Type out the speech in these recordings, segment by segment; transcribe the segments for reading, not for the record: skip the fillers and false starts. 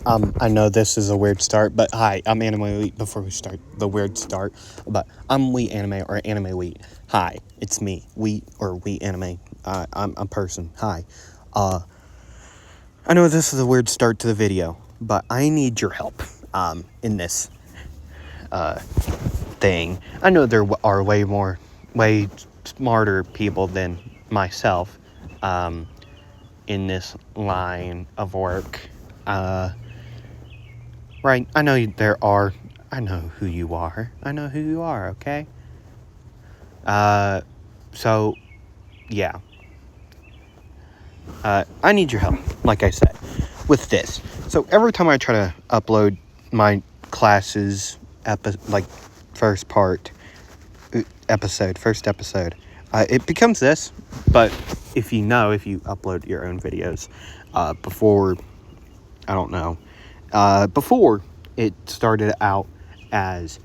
I know this is a weird start, but hi, I'm Anime Wheat. Before we start the weird start, but I'm Wheat Anime or Anime Wheat. Hi, it's me, Wheat or Wheat Anime. I'm a person. Hi. I know this is a weird start to the video, but I need your help in this thing. I know there are way smarter people than myself in this line of work. Right, I know there are. I know who you are. I know who you are, okay? So, yeah. I need your help, like I said, with this. So, every time I try to upload my classes, first episode, it becomes this. But if you upload your own videos, before, I don't know, before it started out as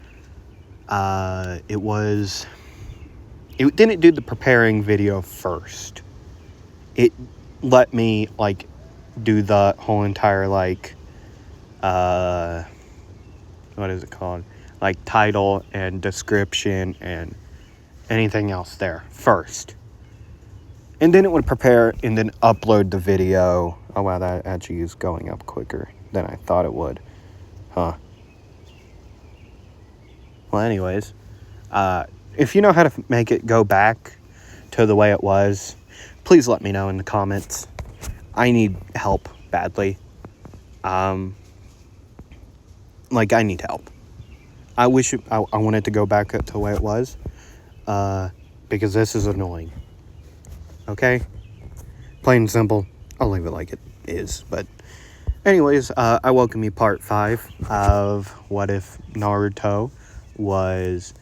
it didn't do the preparing video first. It let me do the whole entire what is it called, title and description and anything else there first, and then it would prepare and then upload the video. Oh wow, that actually is going up quicker than I thought it would. Well, anyways, if you know how to make it go back to the way it was, please let me know in the comments. I need help badly. I need help. I wish I wanted to go back to the way it was, because this is annoying. Okay? Plain and simple. I'll leave it like it is. But anyways, I welcome you part 5 of what if Naruto what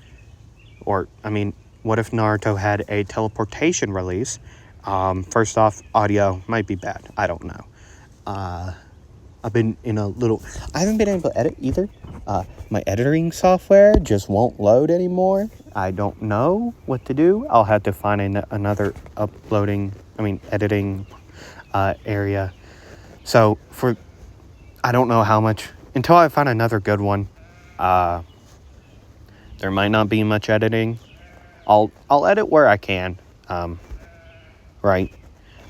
if Naruto had a teleportation release? First off, audio might be bad. I don't know. I've been I haven't been able to edit either. My editing software just won't load anymore. I don't know what to do. I'll have to find another editing area. So I don't know how much, until I find another good one, there might not be much editing. I'll edit where I can. Right.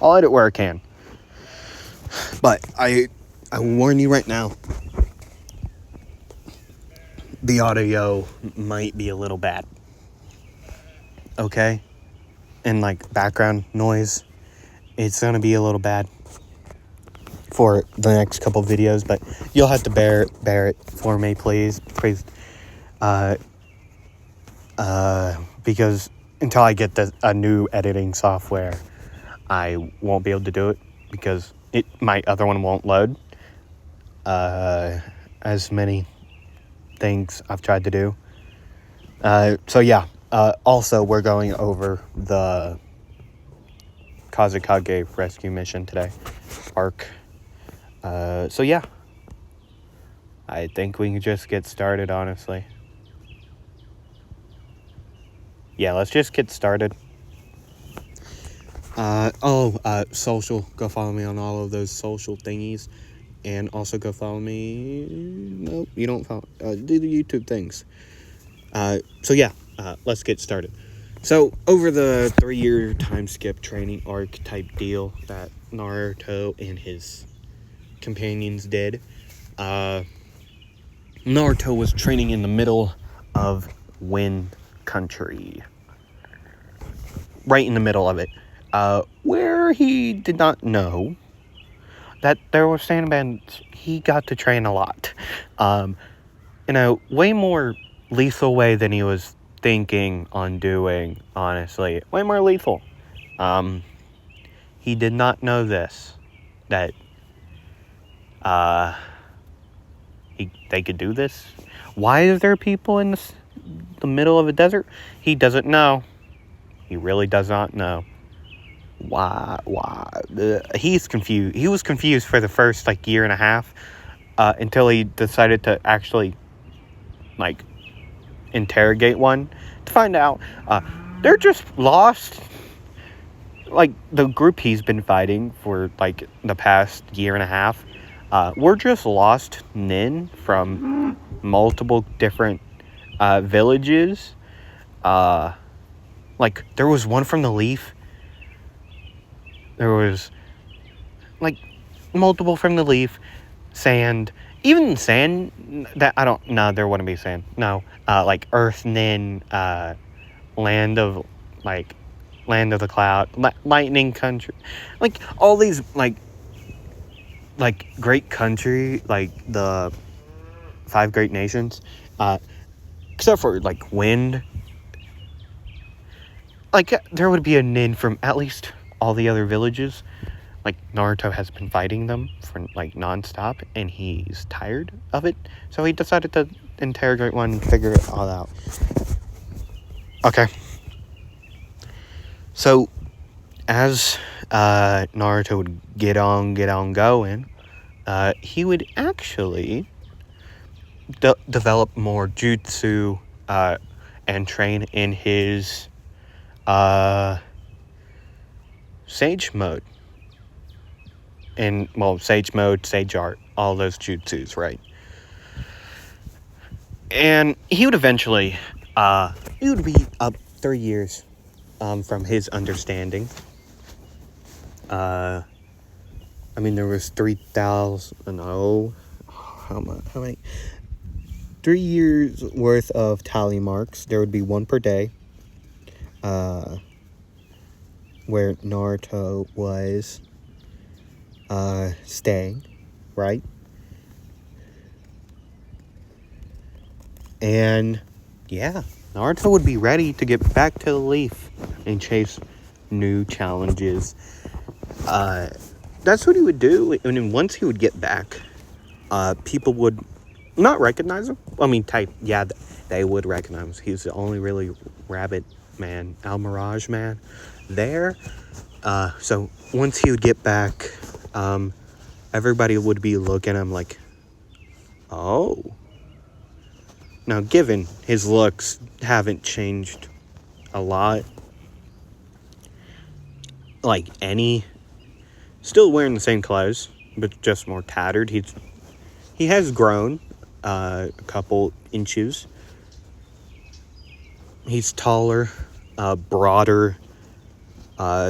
I'll edit where I can. But I warn you right now, the audio might be a little bad. Okay? And background noise, it's gonna be a little bad for the next couple videos, but you'll have to bear it for me, please. Because until I get a new editing software, I won't be able to do it, because my other one won't load. As many things I've tried to do. So yeah. Also, we're going over the Kazekage rescue mission today, arc. So yeah. I think we can just get started, honestly. Yeah, let's just get started. Social. Go follow me on all of those social thingies. And also go follow me. Nope, you don't follow. Do the YouTube things. So yeah, let's get started. So, over the 3-year time skip training arc type deal that Naruto and his companions did, Naruto was training in the middle of Wind Country. Right in the middle of it. Where he did not know that there were sandbands. He got to train a lot. In a way more lethal way than he was thinking on doing, honestly. Way more lethal. He did not know this. That they could do this. Why is there people in the middle of a desert? He doesn't know. He really does not know. Why? He's confused. He was confused for the first year and a half, until he decided to actually interrogate one to find out they're just lost. The group he's been fighting for the past year and a half, We're just lost nin from multiple different villages. Like, there was one from the leaf. There was, like, multiple from the leaf. Sand. Even sand, that, I don't, no, there wouldn't be sand. No. Like, earth, nin, land of, like, land of the cloud, lightning country. Like, all these, like, great country, like, the 5 great nations, except for, like, wind. Like, there would be a nin from at least all the other villages. Like, Naruto has been fighting them for, like, nonstop, and he's tired of it. So he decided to interrogate one and figure it all out. Okay. So, as Naruto would get on going, he would actually develop more jutsu and train in his sage mode. And, well, sage mode, sage art, all those jutsus, right? And he would eventually, he would be up 3 years from his understanding. I mean, there was 3,000, how many? 3 years worth of tally marks. There would be one per day, where Naruto was staying, right? And yeah, Naruto would be ready to get back to the leaf and chase new challenges. That's what he would do. And then once he would get back, people would not recognize him. I mean, they would recognize him. He was the only really rabbit man, Mirage man there. So once he would get back, everybody would be looking at him like, oh. Now, given his looks haven't changed a lot, like still wearing the same clothes, but just more tattered. He has grown a couple inches. He's taller, broader,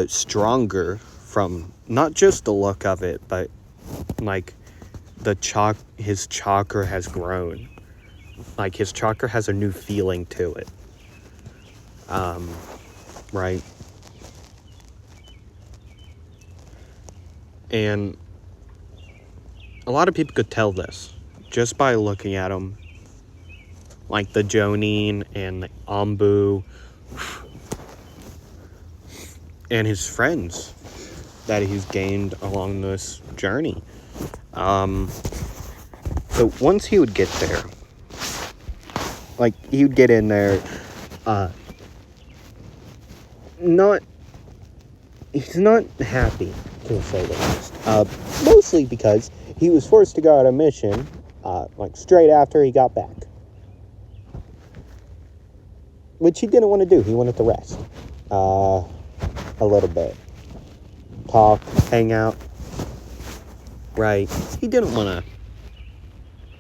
stronger from not just the look of it, but like his chakra has grown. Like, his chakra has a new feeling to it. Right? And a lot of people could tell this just by looking at him. Like the Jonin and the Ambu and his friends that he's gained along this journey. So once he would get there, like, he would get in there, he's not happy, to say the least. Mostly because he was forced to go on a mission, like, straight after he got back. Which he didn't want to do. He wanted to rest. A little bit. Talk, hang out. Right. He didn't want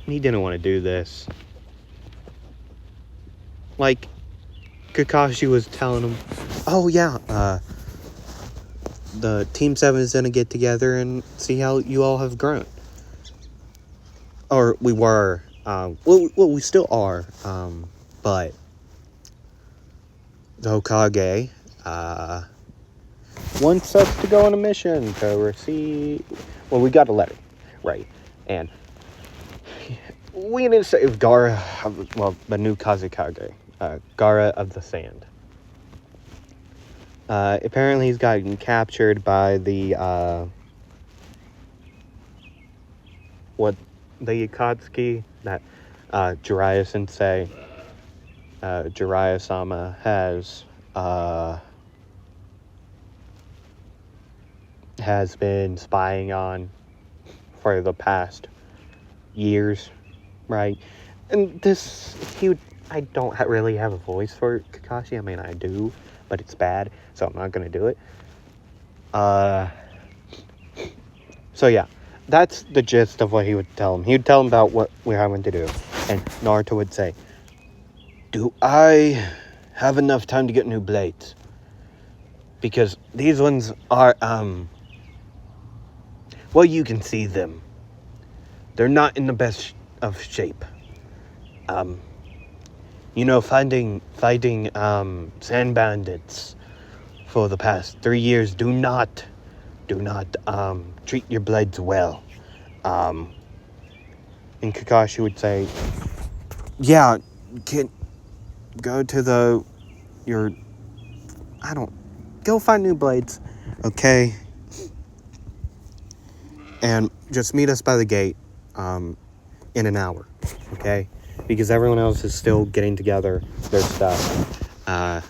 to do this. Like, Kakashi was telling him, oh yeah, the Team 7 is going to get together and see how you all have grown. Or we were, we still are, but the Hokage, wants us to go on a mission to receive, well, we got a letter, right, and we need to save Gaara, well, the new Kazekage, Gaara of the Sand. Apparently he's gotten captured by the Akatsuki that Jiraiya Sensei, Jiraiya-sama has been spying on for the past years, right? And I don't really have a voice for Kakashi. I mean, I do, but it's bad, so I'm not gonna do it. So yeah, that's the gist of what he would tell him. He would tell him about what we're having to do. And Naruto would say, do I have enough time to get new blades? Because these ones are, well, you can see them. They're not in the best of shape. Fighting sand bandits for the past 3 years, do not treat your blades well. And Kakashi would say, yeah, go to go find new blades, okay? And just meet us by the gate, in an hour, okay? Because everyone else is still getting together their stuff. And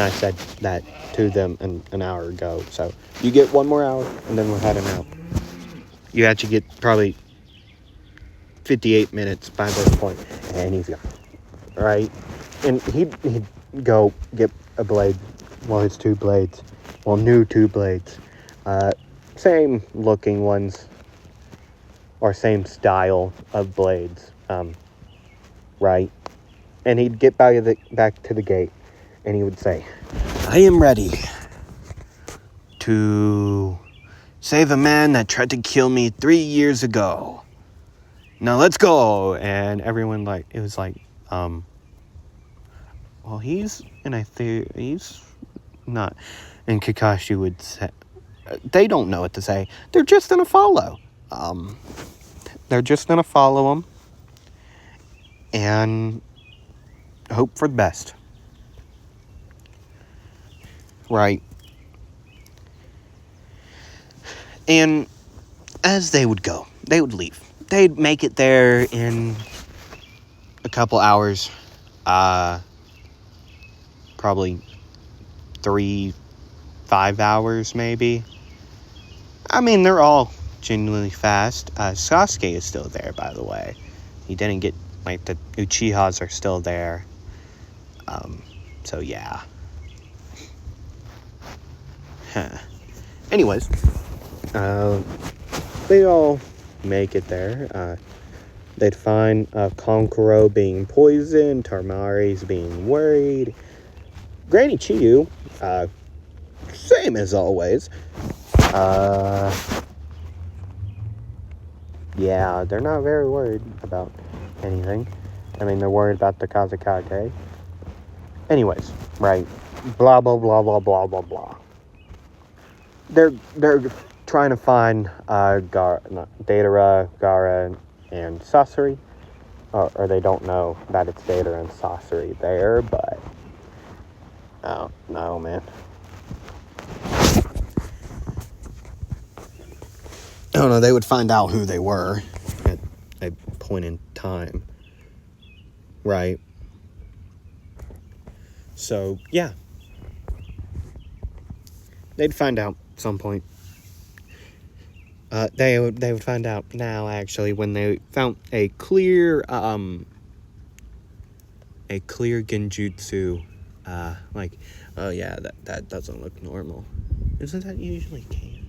I said that to them an hour ago. So you get 1 more hour, and then we're heading out. You actually get probably 58 minutes by this point, and he's gone. Right? And he'd go get a blade, his 2 blades. New 2 blades. Same looking ones, or same style of blades. Right? And he'd get back to the gate, and he would say, I am ready to save a man that tried to kill me 3 years ago. Now let's go. And everyone, it was like, well, he's not. And Kakashi would say, they don't know what to say. They're just gonna follow. They're just gonna follow him and hope for the best. Right. And as they would go, they would leave. They'd make it there in a couple hours. Probably 3-5 hours, maybe. I mean, they're all genuinely fast. Sasuke is still there, by the way. He didn't get, the Uchihas are still there. So yeah. Anyways, they all make it there. They'd find Konkoro being poisoned, Tamari's being worried, Granny Chiyu, same as always. Yeah, they're not very worried about anything. I mean, they're worried about the Kazekage. Anyways, right. Blah, blah, blah, blah, blah, blah, blah. They're trying to find Datara, Gaara, and Sasori. Or they don't know that it's Datara and Sasori there, but I don't know, man. I don't know, they would find out who they were at a point in time. Right? So, yeah. They'd find out at some point. They would find out now, actually, when they found a clear genjutsu. Oh yeah, that doesn't look normal. Isn't that usually canon?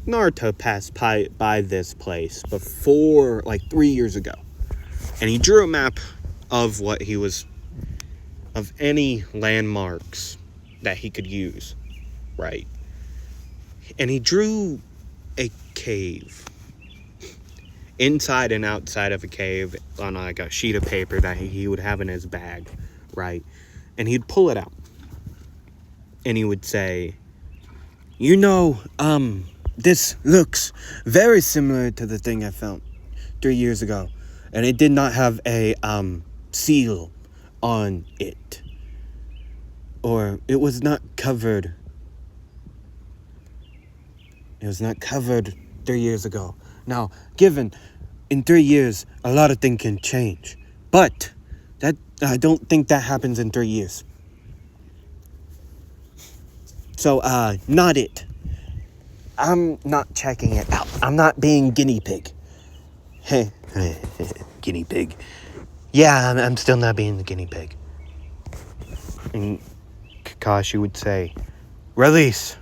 Naruto passed by this place before, 3 years ago. And he drew a map of of any landmarks that he could use, right? And he drew a cave. Inside and outside of a cave on a sheet of paper that he would have in his bag, right? And he'd pull it out. And he would say, this looks very similar to the thing I found 3 years ago. And it did not have a seal on it. Or it was not covered. It was not covered 3 years ago. Now, given in 3 years, a lot of things can change. But I don't think that happens in 3 years. So, not it. I'm not checking it out. I'm not being guinea pig. Hey, guinea pig. Yeah, I'm still not being the guinea pig. And Kakashi would say, release.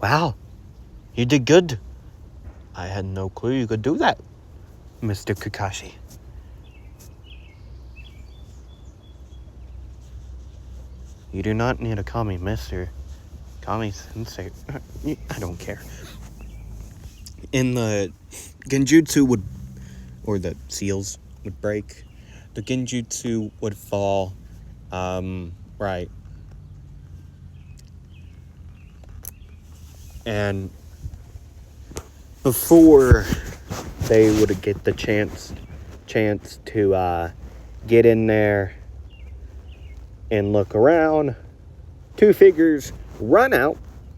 Wow. You did good. I had no clue you could do that, Mr. Kakashi. You do not need to call me Mr. Call me Sensei. I don't care. And the genjutsu would, or the seals would break. The genjutsu would fall. Right. And before they would get the chance to get in there and look around, two figures run out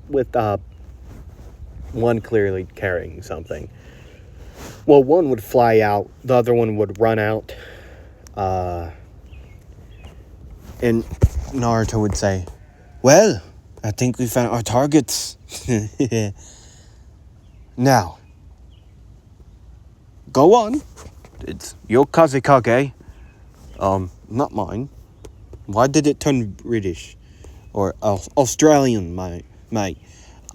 with one clearly carrying something. Well, one would fly out, the other one would run out, and Naruto would say, "Well, I think we found our targets. Now, go on. It's your Kazekage. Not mine. Why did it turn British? Or Australian, mate?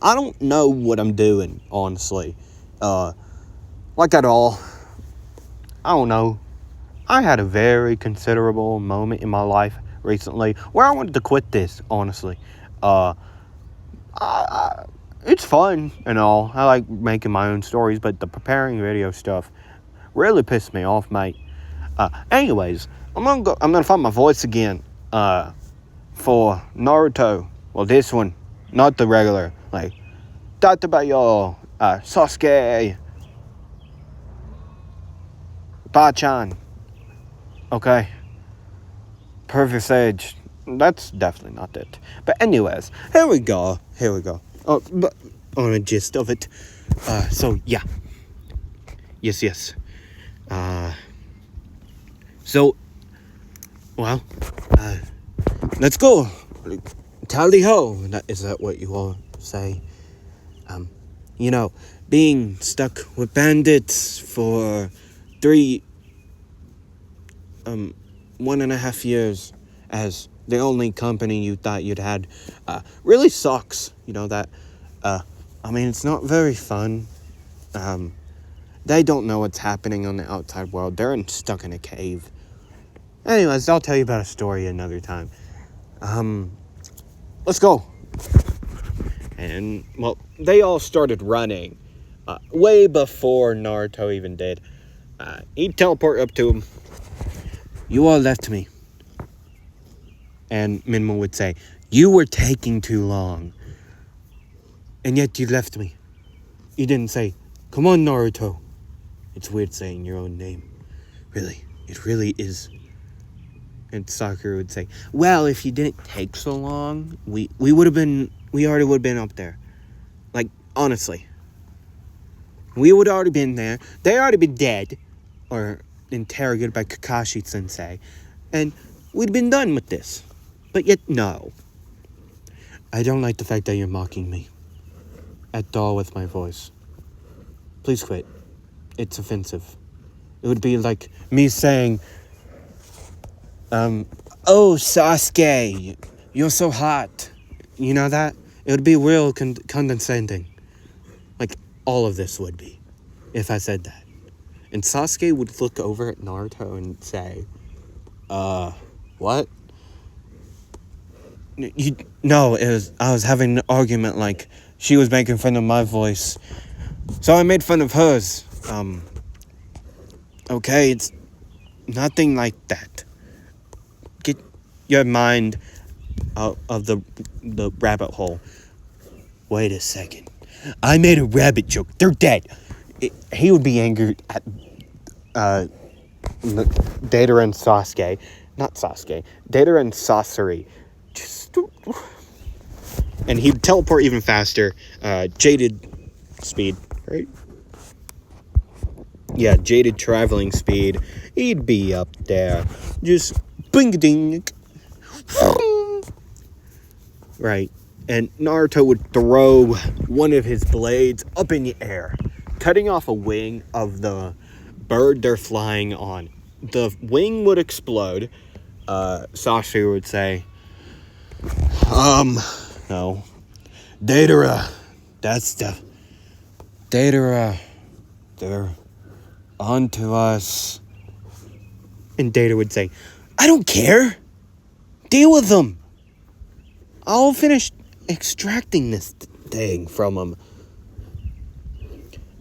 I don't know what I'm doing, honestly. Like at all. I don't know. I had a very considerable moment in my life recently where I wanted to quit this, honestly. It's fun and all. I like making my own stories, but the preparing video stuff really pissed me off, mate. Anyways, I'm gonna find my voice again. For Naruto. Well, this one, not the regular. Like, Tatabayo, Sasuke, Bachan. Okay. Perfect Sage. That's definitely not it. But anyways, here we go. Oh, but on a gist of it. So yeah. Yes. So, well, let's go. Tally ho. Is that what you all say? Being stuck with bandits for 1.5 years as the only company you thought you'd had, really sucks. It's not very fun. They don't know what's happening on the outside world. They're stuck in a cave. Anyways, I'll tell you about a story another time. Let's go. And, well, they all started running way before Naruto even did. He'd teleport up to him. You all left me. And Minmo would say, you were taking too long. And yet you left me. You didn't say, come on, Naruto. It's weird saying your own name. Really, it really is. And Sakura would say, well, if you didn't take so long, we already would have been up there. Like, honestly. We would have already been there. They already been dead. Or interrogated by Kakashi-sensei. And we'd been done with this. But yet, no. I don't like the fact that you're mocking me. At all with my voice. Please quit. It's offensive. It would be like me saying, oh, Sasuke, you're so hot. You know that? It would be real condescending. Like, all of this would be, if I said that. And Sasuke would look over at Naruto and say, what? I was having an argument, like, she was making fun of my voice. So I made fun of hers. Okay, it's nothing like that. Get your mind out of the rabbit hole. Wait a second. I made a rabbit joke. They're dead. He would be angered at Data and Sasuke. Not Sasuke. Data and Sasori. And he'd teleport even faster. Jaded speed, right? Yeah, jaded traveling speed. He'd be up there. Just bing-a-ding. Right. And Naruto would throw one of his blades up in the air, cutting off a wing of the bird they're flying on. The wing would explode. Sasuke would say, no. Datara, that's the Datara, they're onto us. And Data would say, I don't care. Deal with them. I'll finish extracting this thing from them.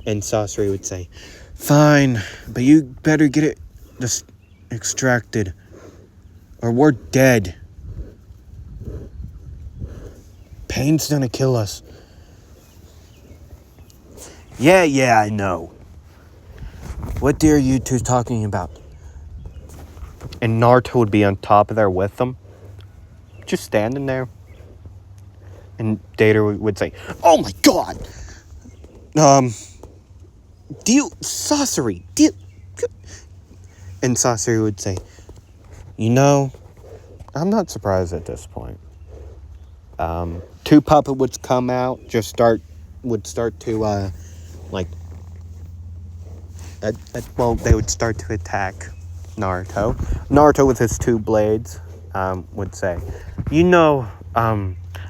And Sorcery would say, fine, but you better get it just extracted, or we're dead. Pain's gonna kill us. Yeah, I know. What are you two talking about? And Naruto would be on top of there with them, just standing there. And Data would say, oh my god! Sorcery. And Sorcery would say, I'm not surprised at this point. Two puppet would come out, would start to, they would start to attack Naruto. Naruto with his two blades, would say,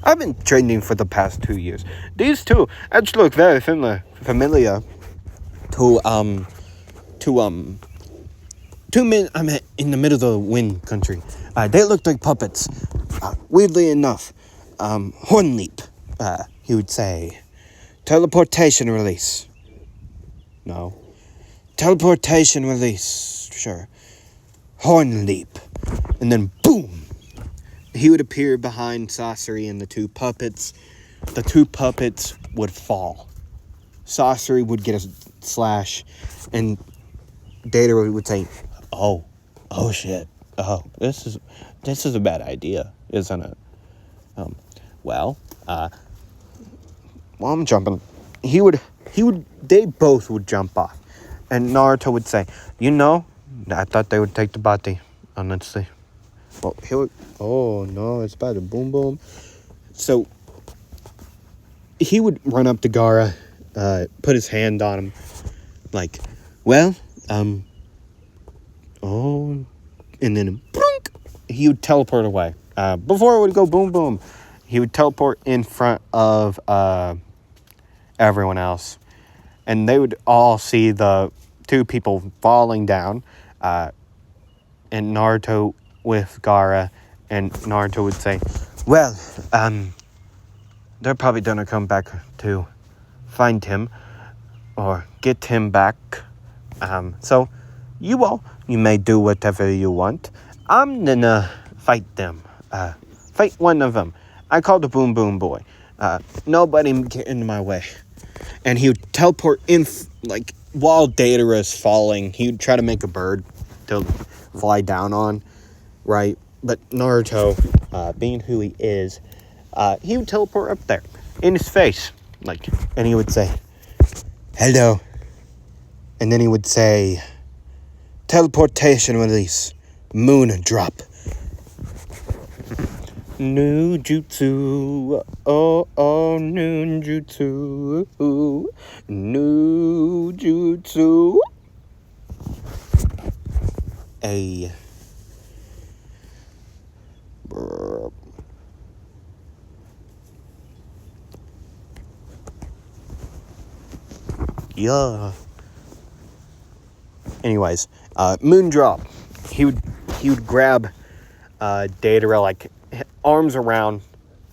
I've been training for the past 2 years. These two actually look very familiar to two men I'm in the middle of the wind country. They looked like puppets. Weirdly enough, Horn Leap, he would say. Teleportation release. No. Teleportation release. Sure. Horn Leap. And then boom. He would appear behind Sorcery and the two puppets. The two puppets would fall. Sorcery would get a slash, and Data would say, oh shit. Oh, this is a bad idea, isn't it? I'm jumping. They both would jump off. And Naruto would say, I thought they would take the body, honestly. Well, oh no, it's about to boom boom. So, he would run up to Gaara, put his hand on him, and then, boink, he would teleport away. Before it would go boom boom, he would teleport in front of, everyone else. And they would all see the two people falling down, and Naruto with Gaara, and Naruto would say, they're probably gonna come back to find him, or get him back, so you may do whatever you want. I'm gonna fight them, fight one of them. I call the Boom Boom Boy. Nobody get in my way. And he would teleport in, while Data is falling, he would try to make a bird to fly down on, right? But Naruto, being who he is, he would teleport up there, in his face, and he would say, hello. And then he would say, teleportation release, moon drop. New jutsu, oh, new jutsu, new jutsu. Yeah. Anyways, moon drop. He would grab Data, arms around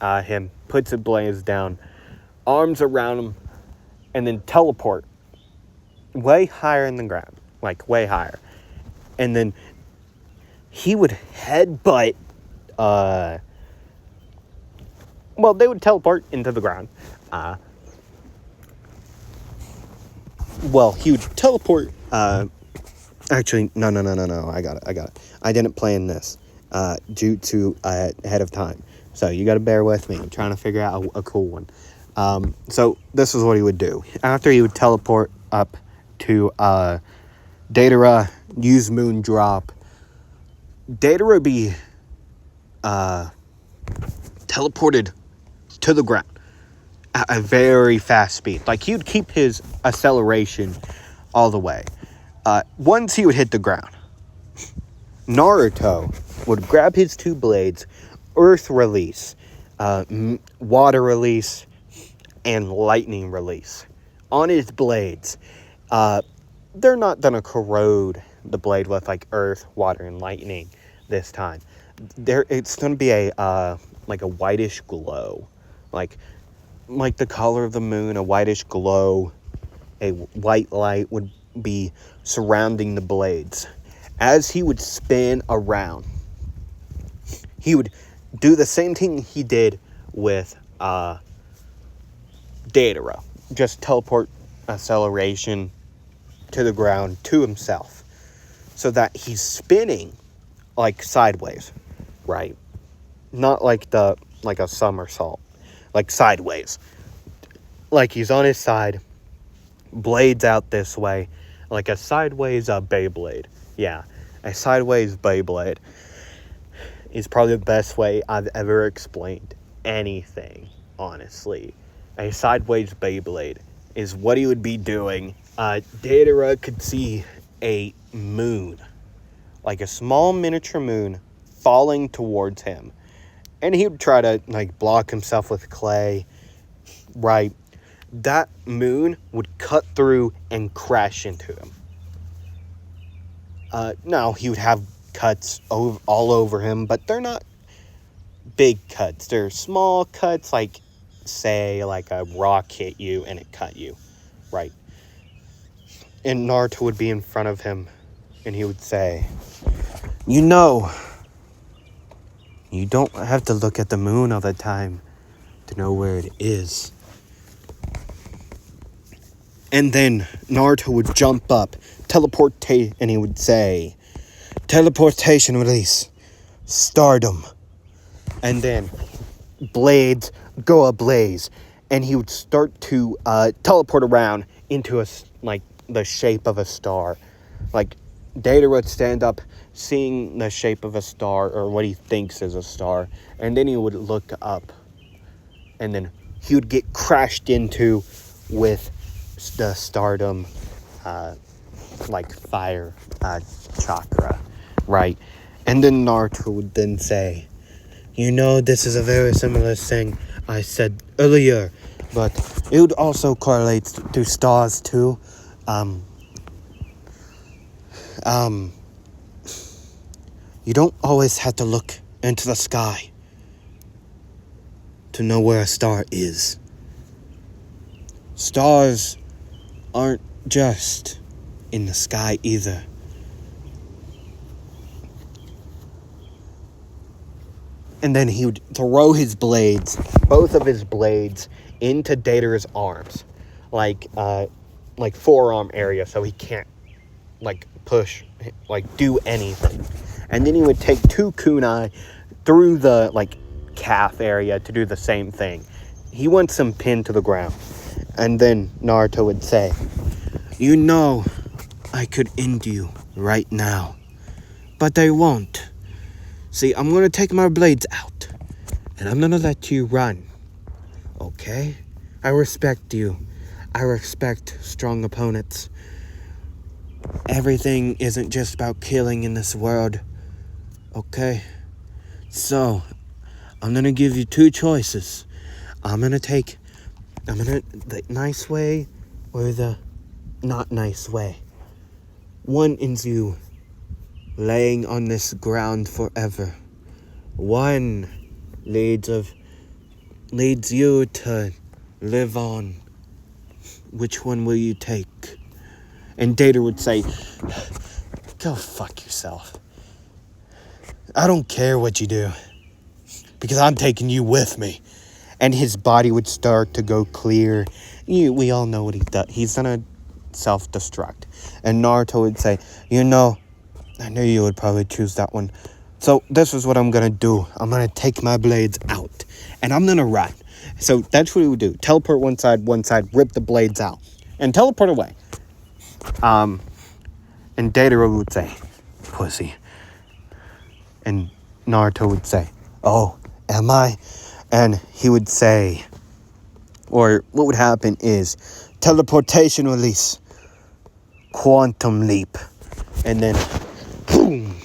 him, puts his blades down, arms around him, and then teleport way higher in the ground, way higher. And then he would headbutt, they would teleport into the ground. He would teleport, actually, no, I got it. I didn't plan this, jutsu ahead of time. So you gotta bear with me. I'm trying to figure out a cool one. So this is what he would do. After he would teleport up to, Datara, use moon drop, Datara would be, teleported to the ground at a very fast speed. He would keep his acceleration all the way. Once he would hit the ground, Naruto would grab his two blades, earth release, water release, and lightning release on his blades. They're not gonna corrode the blade with like earth, water, and lightning this time. It's gonna be a like a whitish glow, like the color of the moon, a whitish glow. A white light would be surrounding the blades. As he would spin around, he would do the same thing he did with Datara. Just teleport acceleration to the ground to himself. So that he's spinning like sideways, right? Not like a somersault. Like sideways. Like he's on his side, blades out this way, like a sideways Beyblade. Yeah, a sideways Beyblade is probably the best way I've ever explained anything, honestly. A sideways Beyblade is what he would be doing. Datara could see a moon, like a small miniature moon, falling towards him. And he would try to, like, block himself with clay, right? That moon would cut through and crash into him. Now, he would have cuts all over him, but they're not big cuts. They're small cuts, like, say, like a rock hit you and it cut you, right? And Naruto would be in front of him, and he would say, you don't have to look at the moon all the time to know where it is. And then Naruto would jump up, and he would say, teleportation release, stardom. And then blades go ablaze, and he would start to teleport around into the shape of a star. Like, Data would stand up, seeing the shape of a star, or what he thinks is a star, and then he would look up, and then he would get crashed into with the stardom, fire chakra, right? And then Naruto would then say, this is a very similar thing I said earlier, but it would also correlate to stars too. You don't always have to look into the sky to know where a star is. Stars aren't just in the sky either. And then he would throw his blades, both of his blades, into Datara's arms, like forearm area, so he can't push, do anything. And then he would take two kunai through the calf area to do the same thing. He wants him pinned to the ground. And then Naruto would say, I could end you right now, but I won't. See, I'm going to take my blades out, and I'm going to let you run, okay? I respect you. I respect strong opponents. Everything isn't just about killing in this world, okay? So, I'm going to give you two choices. The nice way or the not nice way. One is you laying on this ground forever. One leads you to live on. Which one will you take? And Data would say, go fuck yourself. I don't care what you do, because I'm taking you with me. And his body would start to go clear. We all know what he does. He's gonna self-destruct. And Naruto would say, I knew you would probably choose that one. So this is what I'm gonna do. I'm gonna take my blades out, and I'm gonna run. So that's what he would do. Teleport one side, rip the blades out, and teleport away. And Datara would say, pussy. And Naruto would say, oh, am I? And he would say, or what would happen is, teleportation release, quantum leap, and then boom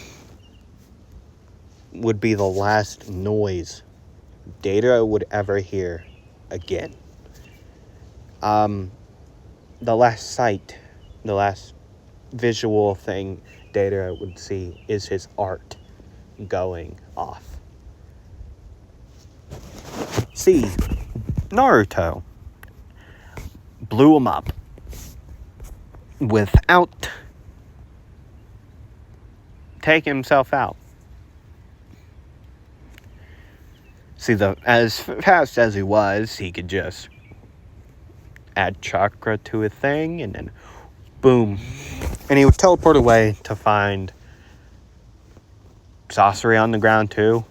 would be the last noise Data would ever hear again. the last sight, the last visual thing Data would see is his art going off. See, Naruto blew him up without taking himself out. See, as fast as he was, he could just add chakra to a thing, and then boom. And he would teleport away to find Sasori on the ground, too.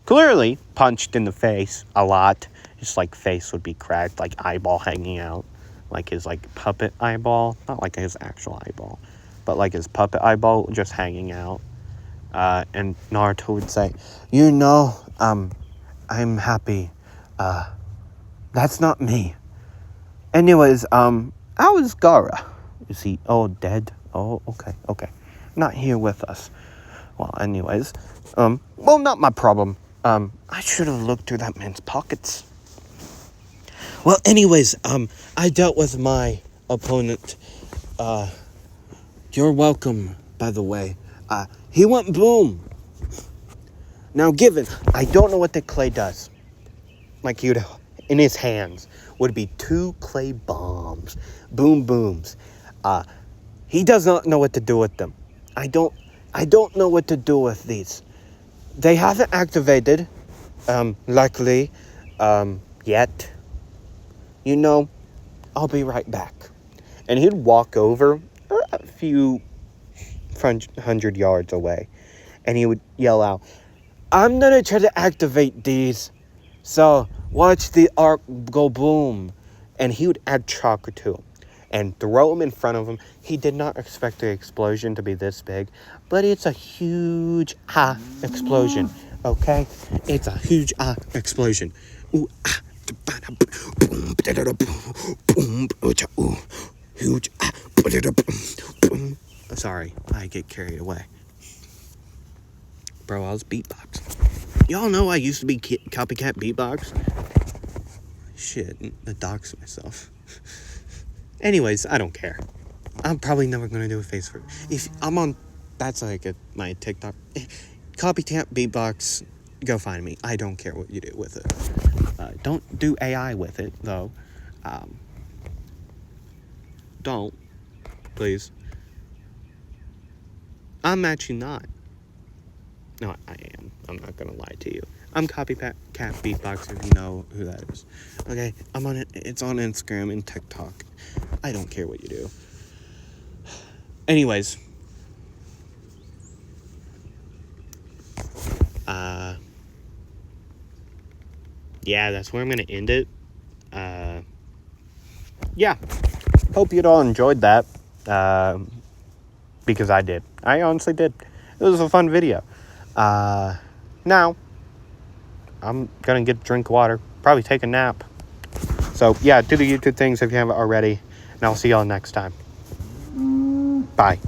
Clearly punched in the face a lot. His, face would be cracked, eyeball hanging out. His, puppet eyeball. Not like his actual eyeball. But, his puppet eyeball just hanging out. And Naruto would say, I'm happy. That's not me. Anyways, how is Gaara? Is he, dead? Oh, okay. Not here with us. Well, anyways, not my problem. I should have looked through that man's pockets. Well, anyways, I dealt with my opponent. You're welcome, by the way. He went boom. Now, I don't know what the clay does. He would, in his hands, would be 2 clay bombs. Boom, booms. He does not know what to do with them. I don't know what to do with these. They haven't activated, luckily, yet. I'll be right back. And he'd walk over a few 100 yards away, and he would yell out, I'm gonna try to activate these, so watch the arc go boom. And he would add chakra to him and throw him in front of him. He did not expect the explosion to be this big, but it's a huge explosion, okay? It's a huge explosion. Ooh, huge. Sorry, I get carried away. Bro, I was beatboxing. Y'all know I used to be copycat beatbox? Shit, I doxed myself. Anyways, I don't care. I'm probably never gonna do a face for if I'm on. That's my TikTok. Copycat beatbox. Go find me. I don't care what you do with it. Don't do AI with it though. Don't, please. I'm actually not. No, I am. I'm not gonna lie to you. I'm Copycat Beatbox, if you know who that is. Okay, I'm on it. It's on Instagram and TikTok. I don't care what you do. Anyways. Yeah, that's where I'm gonna end it. Yeah. Hope you'd all enjoyed that. Because I did. I honestly did. It was a fun video. Now, I'm gonna get a drink of water. Probably take a nap. So, yeah, do the YouTube things if you haven't already. And I'll see y'all next time. Bye.